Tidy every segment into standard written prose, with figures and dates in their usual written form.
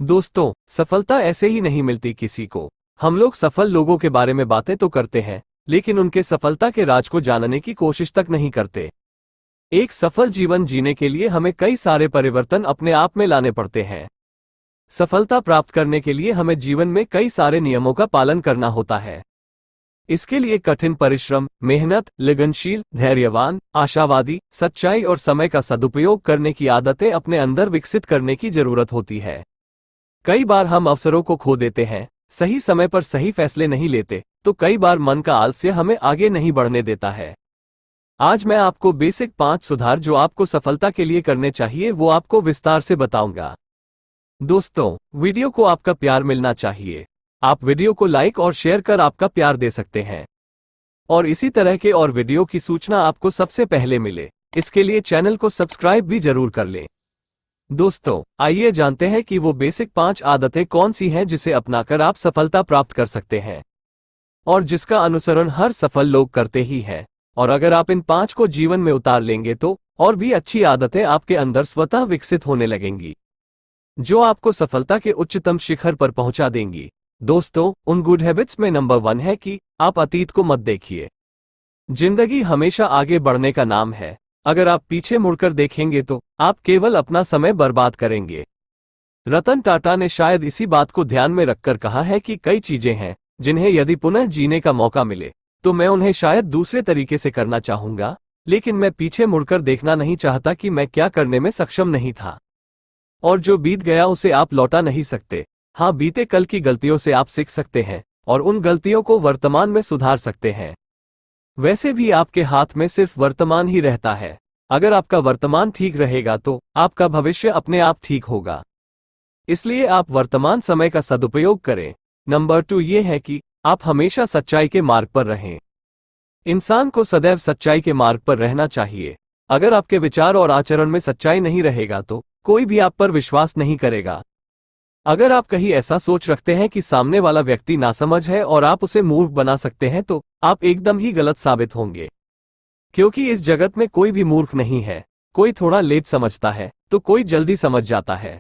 दोस्तों, सफलता ऐसे ही नहीं मिलती किसी को। हम लोग सफल लोगों के बारे में बातें तो करते हैं, लेकिन उनके सफलता के राज को जानने की कोशिश तक नहीं करते। एक सफल जीवन जीने के लिए हमें कई सारे परिवर्तन अपने आप में लाने पड़ते हैं। सफलता प्राप्त करने के लिए हमें जीवन में कई सारे नियमों का पालन करना होता है। इसके लिए कठिन परिश्रम, मेहनत, लगनशील, धैर्यवान, आशावादी, सच्चाई और समय का सदुपयोग करने की आदतें अपने अंदर विकसित करने की जरूरत होती है। कई बार हम अवसरों को खो देते हैं, सही समय पर सही फैसले नहीं लेते, तो कई बार मन का आलस्य हमें आगे नहीं बढ़ने देता है। आज मैं आपको बेसिक 5 सुधार जो आपको सफलता के लिए करने चाहिए वो आपको विस्तार से बताऊंगा। दोस्तों, वीडियो को आपका प्यार मिलना चाहिए। आप वीडियो को लाइक और शेयर कर आपका प्यार दे सकते हैं और इसी तरह के और वीडियो की सूचना आपको सबसे पहले मिले, इसके लिए चैनल को सब्सक्राइब भी जरूर कर लें। दोस्तों, आइए जानते हैं कि वो बेसिक 5 आदतें कौन सी हैं जिसे अपनाकर आप सफलता प्राप्त कर सकते हैं और जिसका अनुसरण हर सफल लोग करते ही हैं। और अगर आप इन 5 को जीवन में उतार लेंगे तो और भी अच्छी आदतें आपके अंदर स्वतः विकसित होने लगेंगी, जो आपको सफलता के उच्चतम शिखर पर पहुंचा देंगी। दोस्तों, उन गुड हैबिट्स में नंबर 1 है कि आप अतीत को मत देखिए। जिंदगी हमेशा आगे बढ़ने का नाम है। अगर आप पीछे मुड़कर देखेंगे तो आप केवल अपना समय बर्बाद करेंगे। रतन टाटा ने शायद इसी बात को ध्यान में रखकर कहा है कि कई चीजें हैं जिन्हें यदि पुनः जीने का मौका मिले तो मैं उन्हें शायद दूसरे तरीके से करना चाहूंगा, लेकिन मैं पीछे मुड़कर देखना नहीं चाहता कि मैं क्या करने में सक्षम नहीं था। और जो बीत गया उसे आप लौटा नहीं सकते। हाँ, बीते कल की गलतियों से आप सीख सकते हैं और उन गलतियों को वर्तमान में सुधार सकते हैं। वैसे भी आपके हाथ में सिर्फ वर्तमान ही रहता है। अगर आपका वर्तमान ठीक रहेगा तो आपका भविष्य अपने आप ठीक होगा। इसलिए आप वर्तमान समय का सदुपयोग करें। नंबर 2 ये है कि आप हमेशा सच्चाई के मार्ग पर रहें। इंसान को सदैव सच्चाई के मार्ग पर रहना चाहिए। अगर आपके विचार और आचरण में सच्चाई नहीं रहेगा तो कोई भी आप पर विश्वास नहीं करेगा। अगर आप कहीं ऐसा सोच रखते हैं कि सामने वाला व्यक्ति नासमझ है और आप उसे मूर्ख बना सकते हैं तो आप एकदम ही गलत साबित होंगे, क्योंकि इस जगत में कोई भी मूर्ख नहीं है। कोई थोड़ा लेट समझता है तो कोई जल्दी समझ जाता है।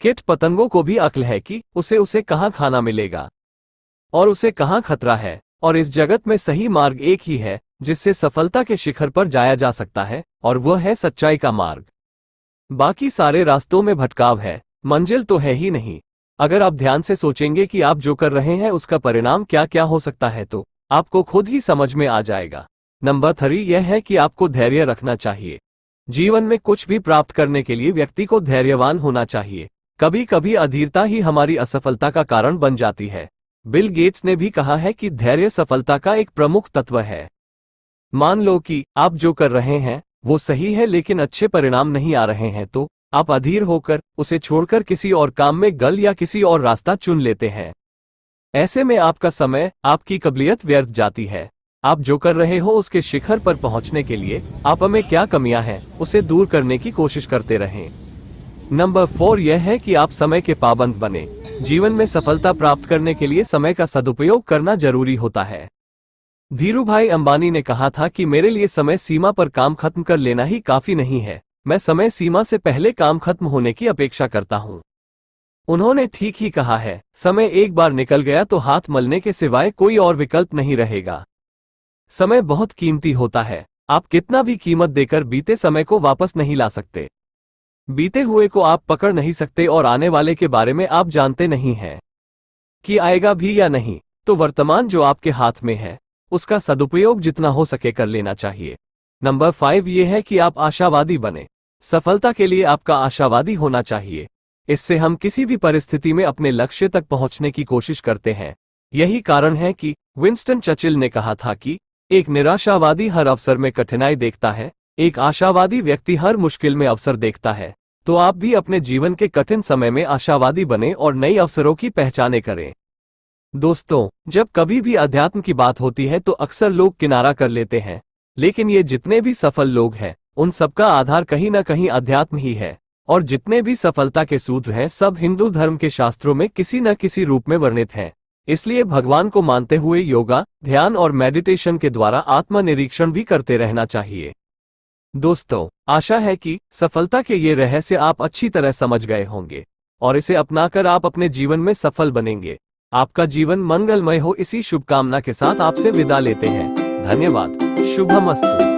कीट पतंगों को भी अक्ल है कि उसे कहाँ खाना मिलेगा और उसे कहाँ खतरा है। और इस जगत में सही मार्ग एक ही है जिससे सफलता के शिखर पर जाया जा सकता है, और वह है सच्चाई का मार्ग। बाकी सारे रास्तों में भटकाव है, मंजिल तो है ही नहीं। अगर आप ध्यान से सोचेंगे कि आप जो कर रहे हैं उसका परिणाम क्या क्या हो सकता है तो आपको खुद ही समझ में आ जाएगा। नंबर 3 यह है कि आपको धैर्य रखना चाहिए। जीवन में कुछ भी प्राप्त करने के लिए व्यक्ति को धैर्यवान होना चाहिए। कभी कभी अधीरता ही हमारी असफलता का कारण बन जाती है। बिल गेट्स ने भी कहा है कि धैर्य सफलता का एक प्रमुख तत्व है। मान लो कि आप जो कर रहे हैं वो सही है लेकिन अच्छे परिणाम नहीं आ रहे हैं तो आप अधीर होकर उसे छोड़कर किसी और काम में गल या किसी और रास्ता चुन लेते हैं। ऐसे में आपका समय, आपकी काबिलियत व्यर्थ जाती है। आप जो कर रहे हो उसके शिखर पर पहुंचने के लिए आप में क्या कमियां हैं उसे दूर करने की कोशिश करते रहें। नंबर 4 यह है कि आप समय के पाबंद बने। जीवन में सफलता प्राप्त करने के लिए समय का सदुपयोग करना जरूरी होता है। धीरूभाई अंबानी ने कहा था कि मेरे लिए समय सीमा पर काम खत्म कर लेना ही काफी नहीं है, मैं समय सीमा से पहले काम खत्म होने की अपेक्षा करता हूं। उन्होंने ठीक ही कहा है। समय एक बार निकल गया तो हाथ मलने के सिवाय कोई और विकल्प नहीं रहेगा। समय बहुत कीमती होता है। आप कितना भी कीमत देकर बीते समय को वापस नहीं ला सकते। बीते हुए को आप पकड़ नहीं सकते और आने वाले के बारे में आप जानते नहीं हैं कि आएगा भी या नहीं। तो वर्तमान जो आपके हाथ में है उसका सदुपयोग जितना हो सके कर लेना चाहिए। नंबर 5 ये है कि आप आशावादी बने। सफलता के लिए आपका आशावादी होना चाहिए। इससे हम किसी भी परिस्थिति में अपने लक्ष्य तक पहुंचने की कोशिश करते हैं। यही कारण है कि विंस्टन चर्चिल ने कहा था कि एक निराशावादी हर अवसर में कठिनाई देखता है, एक आशावादी व्यक्ति हर मुश्किल में अवसर देखता है। तो आप भी अपने जीवन के कठिन समय में आशावादी बने और नई अवसरों की पहचाने करें। दोस्तों, जब कभी भी अध्यात्म की बात होती है तो अक्सर लोग किनारा कर लेते हैं, लेकिन ये जितने भी सफल लोग हैं उन सबका आधार कहीं ना कहीं अध्यात्म ही है। और जितने भी सफलता के सूत्र हैं सब हिंदू धर्म के शास्त्रों में किसी न किसी रूप में वर्णित हैं। इसलिए भगवान को मानते हुए योगा, ध्यान और मेडिटेशन के द्वारा आत्मनिरीक्षण भी करते रहना चाहिए। दोस्तों, आशा है कि सफलता के ये रहस्य आप अच्छी तरह समझ गए होंगे। और इसे अपनाकर आप अपने जीवन में सफल बनेंगे। आपका जीवन मंगलमय हो, इसी शुभकामना के साथ आपसे विदा लेते हैं। धन्यवाद। शुभमस्तु।